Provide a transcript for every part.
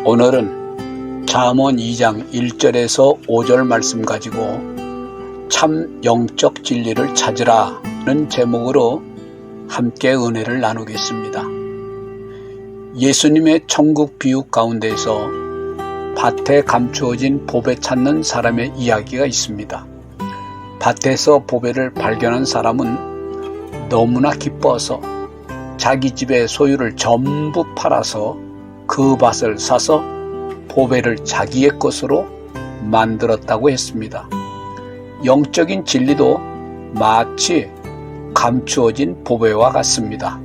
오늘은 잠언 2장 1절에서 5절 말씀 가지고 참 영적 진리를 찾으라는 제목으로 함께 은혜를 나누겠습니다. 예수님의 천국 비유 가운데에서 밭에 감추어진 보배 찾는 사람의 이야기가 있습니다. 밭에서 보배를 발견한 사람은 너무나 기뻐서 자기 집의 소유를 전부 팔아서 그 밭을 사서 보배를 자기의 것으로 만들었다고 했습니다. 영적인 진리도 마치 감추어진 보배와 같습니다.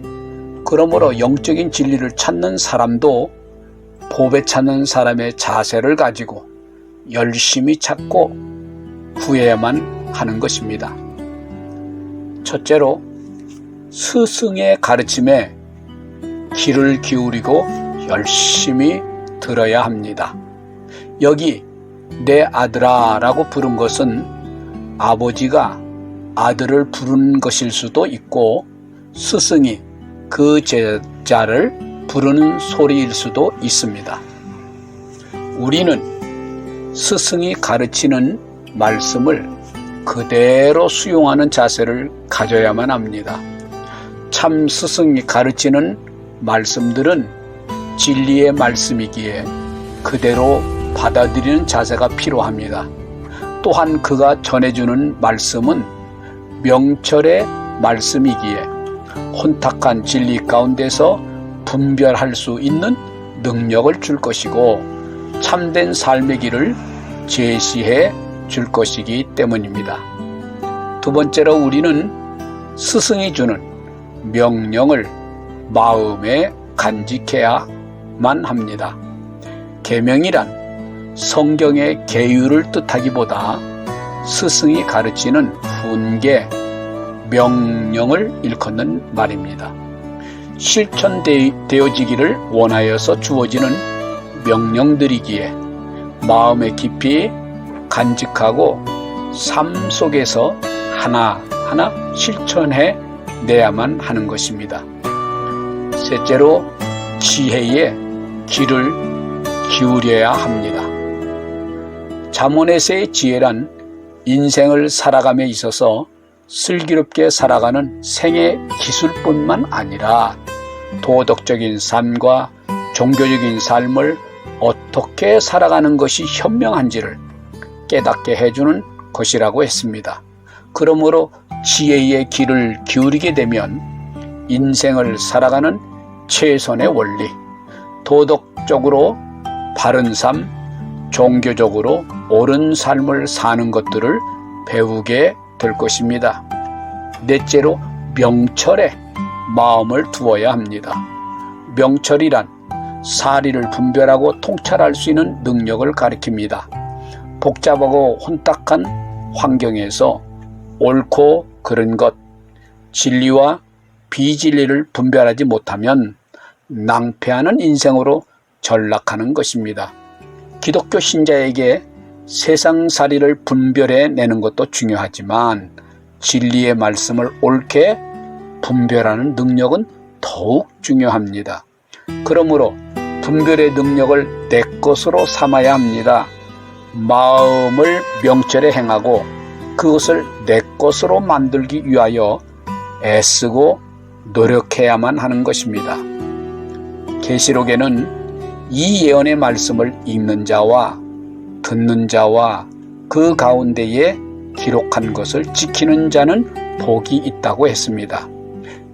그러므로 영적인 진리를 찾는 사람도 보배 찾는 사람의 자세를 가지고 열심히 찾고 구해야만 하는 것입니다. 첫째로 스승의 가르침에 귀를 기울이고 열심히 들어야 합니다. 여기 내 아들아 라고 부른 것은 아버지가 아들을 부른 것일 수도 있고 스승이 그 제자를 부르는 소리일 수도 있습니다. 우리는 스승이 가르치는 말씀을 그대로 수용하는 자세를 가져야만 합니다. 참 스승이 가르치는 말씀들은 진리의 말씀이기에 그대로 받아들이는 자세가 필요합니다. 또한 그가 전해주는 말씀은 명철의 말씀이기에 혼탁한 진리 가운데서 분별할 수 있는 능력을 줄 것이고 참된 삶의 길을 제시해 줄 것이기 때문입니다. 두 번째로 우리는 스승이 주는 명령을 마음에 간직해야만 합니다. 계명이란 성경의 계율을 뜻하기보다 스승이 가르치는 훈계, 명령을 일컫는 말입니다. 실천되어지기를 원하여서 주어지는 명령들이기에 마음에 깊이 간직하고 삶 속에서 하나하나 실천해 내야만 하는 것입니다. 셋째로 지혜에 귀를 기울여야 합니다. 잠언에서의 지혜란 인생을 살아감에 있어서 슬기롭게 살아가는 생의 기술뿐만 아니라 도덕적인 삶과 종교적인 삶을 어떻게 살아가는 것이 현명한지를 깨닫게 해주는 것이라고 했습니다. 그러므로 지혜의 귀를 기울이게 되면 인생을 살아가는 최선의 원리, 도덕적으로 바른 삶, 종교적으로 옳은 삶을 사는 것들을 배우게 될 것입니다. 넷째로 명철에 마음을 두어야 합니다. 명철이란 사리를 분별하고 통찰할 수 있는 능력을 가리킵니다. 복잡하고 혼탁한 환경에서 옳고 그른 것, 진리와 비진리를 분별하지 못하면 낭패하는 인생으로 전락하는 것입니다. 기독교 신자에게 세상살이를 분별해내는 것도 중요하지만 진리의 말씀을 옳게 분별하는 능력은 더욱 중요합니다. 그러므로 분별의 능력을 내 것으로 삼아야 합니다. 마음을 명철에 행하고 그것을 내 것으로 만들기 위하여 애쓰고 노력해야만 하는 것입니다. 계시록에는 이 예언의 말씀을 읽는 자와 듣는 자와 그 가운데에 기록한 것을 지키는 자는 복이 있다고 했습니다.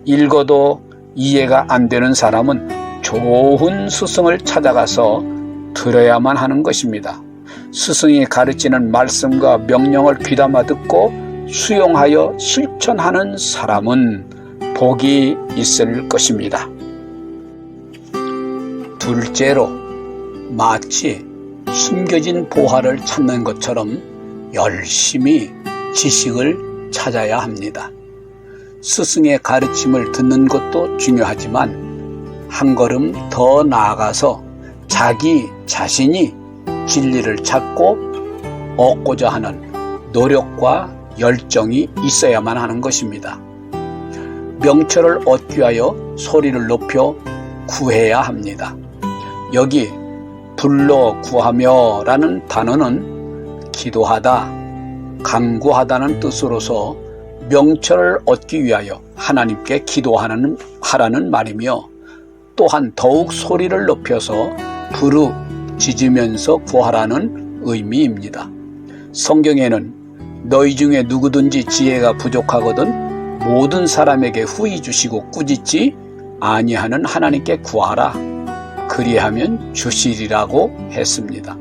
읽어도 이해가 안 되는 사람은 좋은 스승을 찾아가서 들어야만 하는 것입니다. 스승이 가르치는 말씀과 명령을 귀담아 듣고 수용하여 실천하는 사람은 복이 있을 것입니다. 둘째로 마치 숨겨진 보화를 찾는 것처럼 열심히 지식을 찾아야 합니다. 스승의 가르침을 듣는 것도 중요하지만 한 걸음 더 나아가서 자기 자신이 진리를 찾고 얻고자 하는 노력과 열정이 있어야만 하는 것입니다. 명철을 얻기 위하여 소리를 높여 구해야 합니다. 여기 불러 구하며 라는 단어는 기도하다, 간구하다는 뜻으로서 명철을 얻기 위하여 하나님께 기도하라는 말이며, 또한 더욱 소리를 높여서 부르짖으면서 구하라는 의미입니다. 성경에는 너희 중에 누구든지 지혜가 부족하거든 모든 사람에게 후히 주시고 꾸짖지 아니하는 하나님께 구하라, 그리하면 주시리라고 했습니다.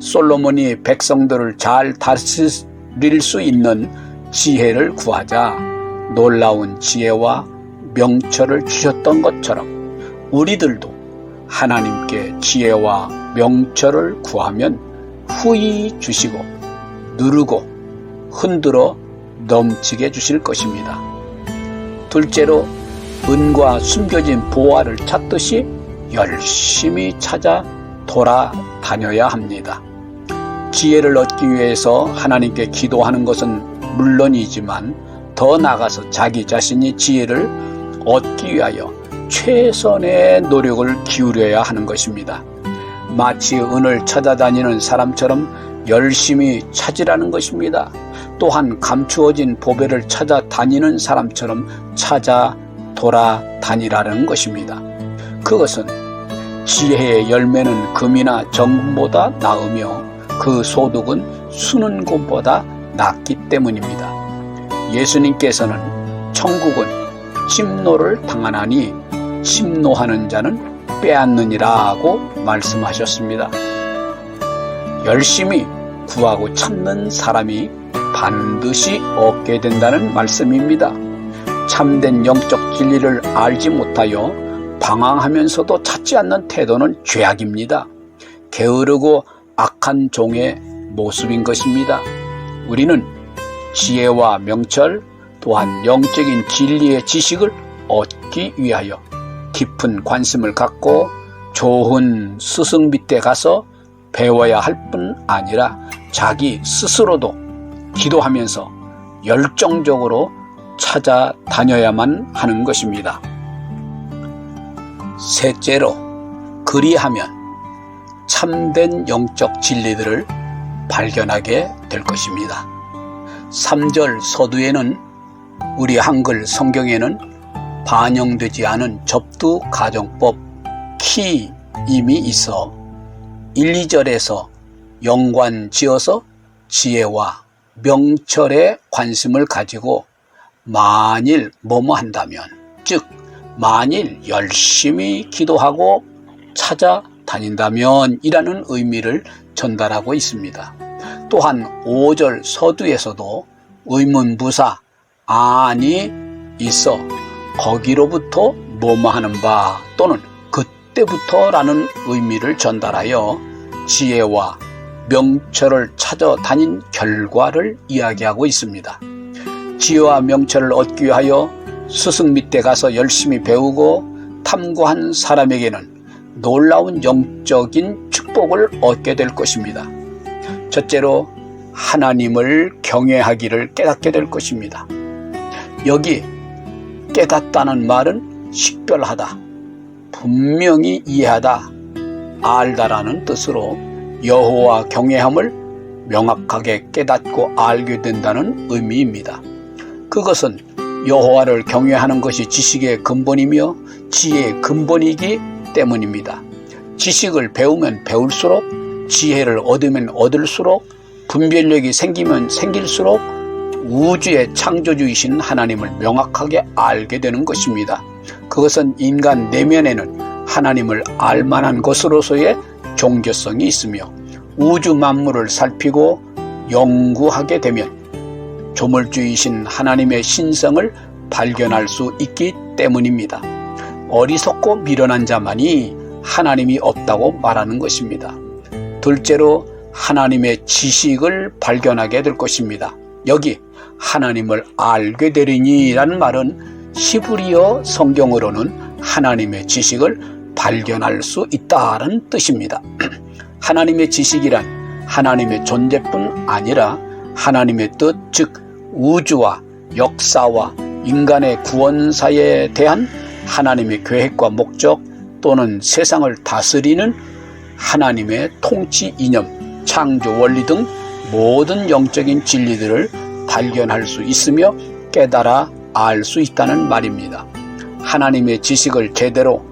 솔로몬이 백성들을 잘 다스릴 수 있는 지혜를 구하자 놀라운 지혜와 명철을 주셨던 것처럼 우리들도 하나님께 지혜와 명철을 구하면 후히 주시고 누르고 흔들어 넘치게 주실 것입니다. 둘째로, 은과 숨겨진 보화를 찾듯이 열심히 찾아 돌아다녀야 합니다. 지혜를 얻기 위해서 하나님께 기도하는 것은 물론이지만 더 나아가서 자기 자신이 지혜를 얻기 위하여 최선의 노력을 기울여야 하는 것입니다. 마치 은을 찾아다니는 사람처럼 열심히 찾으라는 것입니다. 또한 감추어진 보배를 찾아다니는 사람처럼 찾아 돌아다니라는 것입니다. 그것은 지혜의 열매는 금이나 정금보다 나으며 그 소득은 수는금보다 낫기 때문입니다. 예수님께서는 천국은 침노를 당하나니 침노하는 자는 빼앗느니라고 말씀하셨습니다. 열심히 구하고 찾는 사람이 반드시 얻게 된다는 말씀입니다. 참된 영적 진리를 알지 못하여 방황하면서도 찾지 않는 태도는 죄악입니다. 게으르고 악한 종의 모습인 것입니다. 우리는 지혜와 명철, 또한 영적인 진리의 지식을 얻기 위하여 깊은 관심을 갖고 좋은 스승 밑에 가서 배워야 할 뿐 아니라 자기 스스로도 기도하면서 열정적으로 찾아다녀야만 하는 것입니다. 셋째로, 그리하면 참된 영적 진리들을 발견하게 될 것입니다. 3절 서두에는, 우리 한글 성경에는 반영되지 않은 접두 가정법 키임이 있어 1, 2절에서 연관 지어서 지혜와 명철에 관심을 가지고 만일 뭐뭐 한다면, 즉 만일 열심히 기도하고 찾아다닌다면 이라는 의미를 전달하고 있습니다. 또한 5절 서두에서도 의문부사 안이 있어 거기로부터 뭐뭐 하는 바 또는 그때부터라는 의미를 전달하여 지혜와 명철을 찾아다닌 결과를 이야기하고 있습니다. 지혜와 명철을 얻기 위하여 스승 밑에 가서 열심히 배우고 탐구한 사람에게는 놀라운 영적인 축복을 얻게 될 것입니다. 첫째로, 하나님을 경외하기를 깨닫게 될 것입니다. 여기 깨닫다는 말은 식별하다, 분명히 이해하다, 알다라는 뜻으로 여호와 경외함을 명확하게 깨닫고 알게 된다는 의미입니다. 그것은 여호와를 경외하는 것이 지식의 근본이며 지혜의 근본이기 때문입니다. 지식을 배우면 배울수록, 지혜를 얻으면 얻을수록, 분별력이 생기면 생길수록 우주의 창조주이신 하나님을 명확하게 알게 되는 것입니다. 그것은 인간 내면에는 하나님을 알만한 것으로서의 종교성이 있으며 우주 만물을 살피고 연구하게 되면 조물주이신 하나님의 신성을 발견할 수 있기 때문입니다. 어리석고 미련한 자만이 하나님이 없다고 말하는 것입니다. 둘째로, 하나님의 지식을 발견하게 될 것입니다. 여기 하나님을 알게 되리니 라는 말은 히브리어 성경으로는 하나님의 지식을 발견할 수 있다는 뜻입니다. 하나님의 지식이란 하나님의 존재뿐 아니라 하나님의 뜻, 즉 우주와 역사와 인간의 구원사에 대한 하나님의 계획과 목적 또는 세상을 다스리는 하나님의 통치 이념, 창조 원리 등 모든 영적인 진리들을 발견할 수 있으며 깨달아 알 수 있다는 말입니다. 하나님의 지식을 제대로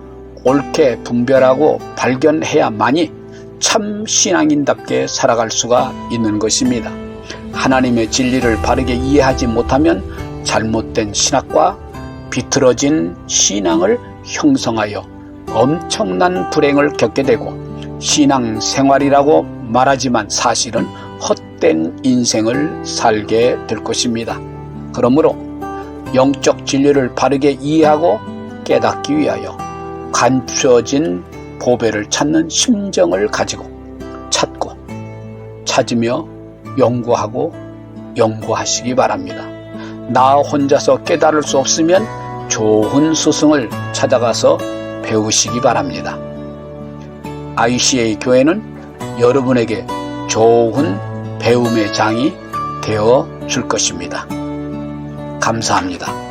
옳게 분별하고 발견해야만이 참 신앙인답게 살아갈 수가 있는 것입니다. 하나님의 진리를 바르게 이해하지 못하면 잘못된 신학과 비틀어진 신앙을 형성하여 엄청난 불행을 겪게 되고 신앙생활이라고 말하지만 사실은 헛된 인생을 살게 될 것입니다. 그러므로 영적 진리를 바르게 이해하고 깨닫기 위하여 감추어진 보배를 찾는 심정을 가지고 찾고 찾으며 연구하고 연구하시기 바랍니다. 나 혼자서 깨달을 수 없으면 좋은 스승을 찾아가서 배우시기 바랍니다. ICA 교회는 여러분에게 좋은 배움의 장이 되어 줄 것입니다. 감사합니다.